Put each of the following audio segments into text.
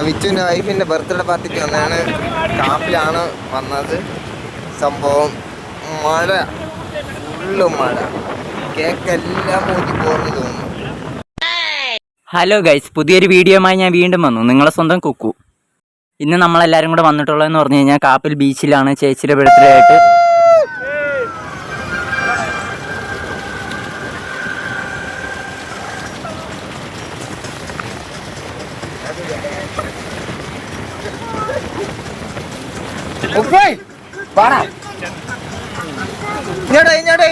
വിച്ചുവിൻ്റെ വൈഫിൻ്റെ ബർത്ത്ഡേ പാർട്ടിക്ക് വന്നതാണ്. കാപ്പിലാണ് വന്നത്. സംഭവം മഴ, ഫുള്ള് മഴ, കേക്കെല്ലാം ഊറ്റി പോർന്ന് തോന്നുന്നു. ഹലോ ഗൈസ്, പുതിയൊരു വീഡിയോയുമായി ഞാൻ വീണ്ടും വന്നു. നിങ്ങളെ സ്വന്തം കുക്കു. ഇന്ന് നമ്മളെല്ലാവരും കൂടെ വന്നിട്ടുള്ളതെന്ന് പറഞ്ഞു കഴിഞ്ഞാൽ കാപ്പിൽ ബീച്ചിലാണ് ചേച്ചിയുടെ ബർത്ത്ഡേ ആയിട്ട്.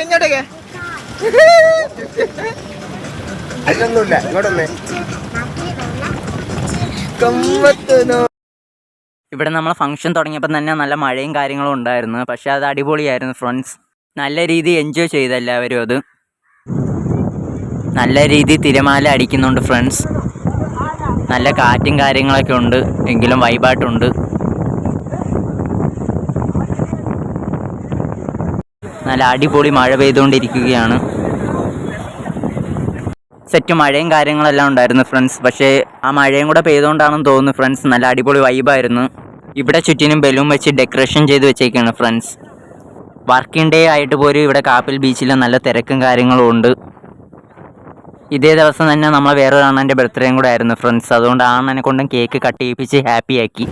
ഇങ്ങോട്ടേക്ക് അല്ലൊന്നുമില്ല, ഇങ്ങോട്ടൊന്നേ. ഇവിടെ നമ്മൾ ഫംഗ്ഷൻ തുടങ്ങിയപ്പോൾ തന്നെ നല്ല മഴയും കാര്യങ്ങളും ഉണ്ടായിരുന്നു. പക്ഷേ അത് അടിപൊളിയായിരുന്നു ഫ്രണ്ട്സ്. നല്ല രീതിയിൽ എൻജോയ് ചെയ്ത് എല്ലാവരും. അത് നല്ല രീതിയിൽ തിരമാല അടിക്കുന്നുണ്ട് ഫ്രണ്ട്സ്. നല്ല കാറ്റും കാര്യങ്ങളൊക്കെ ഉണ്ട്, എങ്കിലും വൈബായിട്ടുണ്ട്. നല്ല അടിപൊളി മഴ പെയ്തുകൊണ്ടിരിക്കുകയാണ്. സെറ്റ് മഴയും കാര്യങ്ങളെല്ലാം ഉണ്ടായിരുന്നു ഫ്രണ്ട്സ്. പക്ഷേ ആ മഴയും കൂടെ പെയ്തുകൊണ്ടാണെന്ന് തോന്നുന്നു ഫ്രണ്ട്സ്. നല്ല അടിപൊളി വൈബായിരുന്നു. ഇവിടെ ചുറ്റിനും ബലൂൺ വെച്ച് ഡെക്കറേഷൻ ചെയ്ത് വെച്ചേക്കാണ് ഫ്രണ്ട്സ്. വർക്കിംഗ് ഡേ ആയിട്ട് പോലും ഇവിടെ കാപ്പിൽ ബീച്ചിൽ നല്ല തിരക്കും കാര്യങ്ങളും ഉണ്ട്. ഇതേ ദിവസം തന്നെ നമ്മളെ വേറൊരു അണ്ണൻ്റെ ബർത്ത്ഡേയും കൂടെ ആയിരുന്നു ഫ്രണ്ട്സ്. അതുകൊണ്ട് ആ അണ്ണനെ കൊണ്ടും കേക്ക് കട്ട് ചെയ്യിപ്പിച്ച് ഹാപ്പിയാക്കി.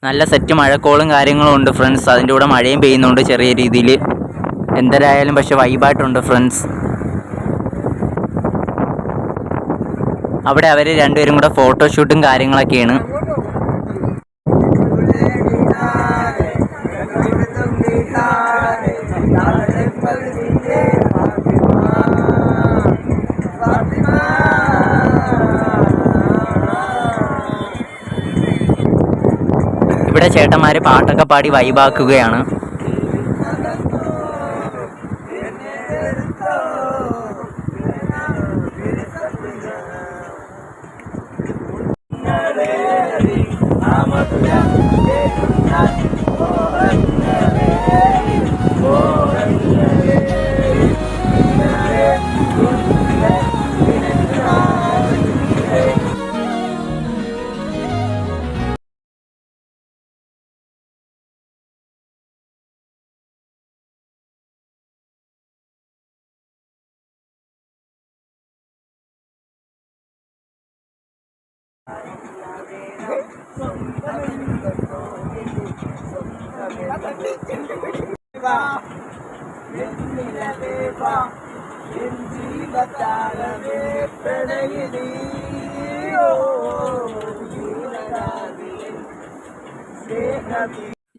നല്ല സെറ്റ് മഴക്കോളും കാര്യങ്ങളും ഉണ്ട് ഫ്രണ്ട്സ്. അതിൻ്റെ കൂടെ മഴയും പെയ്യുന്നുണ്ട് ചെറിയ രീതിയിൽ. എന്തരായാലും പക്ഷെ വൈബായിട്ടുണ്ട് ഫ്രണ്ട്സ്. അവിടെ അവർ രണ്ടുപേരും കൂടെ ഫോട്ടോഷൂട്ടും കാര്യങ്ങളൊക്കെയാണ്. ഇവിടെ ചേട്ടന്മാർ പാട്ടൊക്കെ പാടി വൈബാക്കുകയാണ്.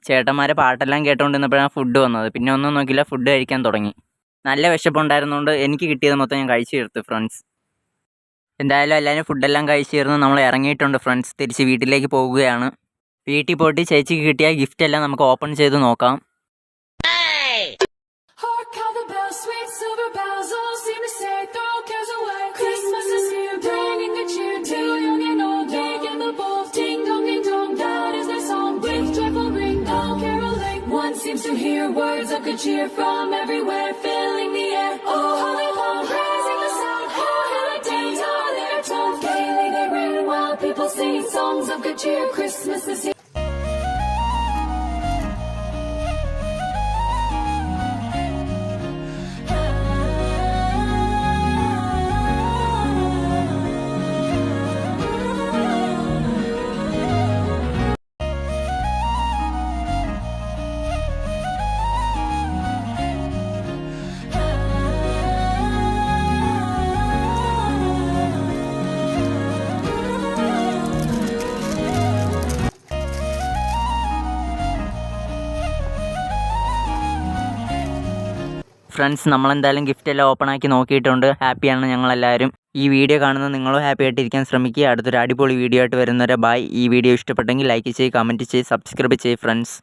ചേട്ടന്മാരെ പാട്ടെല്ലാം കേട്ടോണ്ടിരുന്നപ്പോഴാണ് ഫുഡ് വന്നത്. പിന്നെ ഒന്നും നോക്കില്ല, ഫുഡ് കഴിക്കാൻ തുടങ്ങി. നല്ല വിശപ്പുണ്ടായിരുന്നുകൊണ്ട് എനിക്ക് കിട്ടിയത് മൊത്തം ഞാൻ കഴിച്ചു തീർത്തു ഫ്രണ്ട്സ്. എന്തായാലും എല്ലാവരും ഫുഡെല്ലാം കഴിച്ചു തീർന്ന് നമ്മൾ ഇറങ്ങിയിട്ടുണ്ട് ഫ്രണ്ട്സ്. തിരിച്ച് വീട്ടിലേക്ക് പോകുകയാണ്. വീട്ടിൽ പോയിട്ട് ചേച്ചിക്ക് കിട്ടിയ ഗിഫ്റ്റ് എല്ലാം നമുക്ക് ഓപ്പൺ ചെയ്ത് നോക്കാം. Seems to hear words of good cheer from everywhere, filling the air. Oh, holy Paul, raising the sound. Oh, holidays are their tones. Gaily they ring while people sing songs of good cheer. Christmas is here. Friends, നമ്മളെന്തായാലും gift എല്ലാം open ആക്കി നോക്കിയിട്ടുണ്ട്. ഹാപ്പിയാണ് ഞങ്ങളെല്ലാവരും. ഈ video കാണുന്ന നിങ്ങളും happy ആയിട്ടിരിക്കാൻ ശ്രമിക്കുക. അടുത്തൊരു അടിപൊളി വീഡിയോ ആയിട്ട് വരുന്നവരെ ബൈ. ഈ വീഡിയോ ഇഷ്ടപ്പെട്ടെങ്കിൽ ലൈക്ക് ചെയ്യ്, കമൻറ്റ് ചെയ്യ്, സബ്സ്ക്രൈബ് ചെയ്യ് ഫ്രണ്ട്സ്.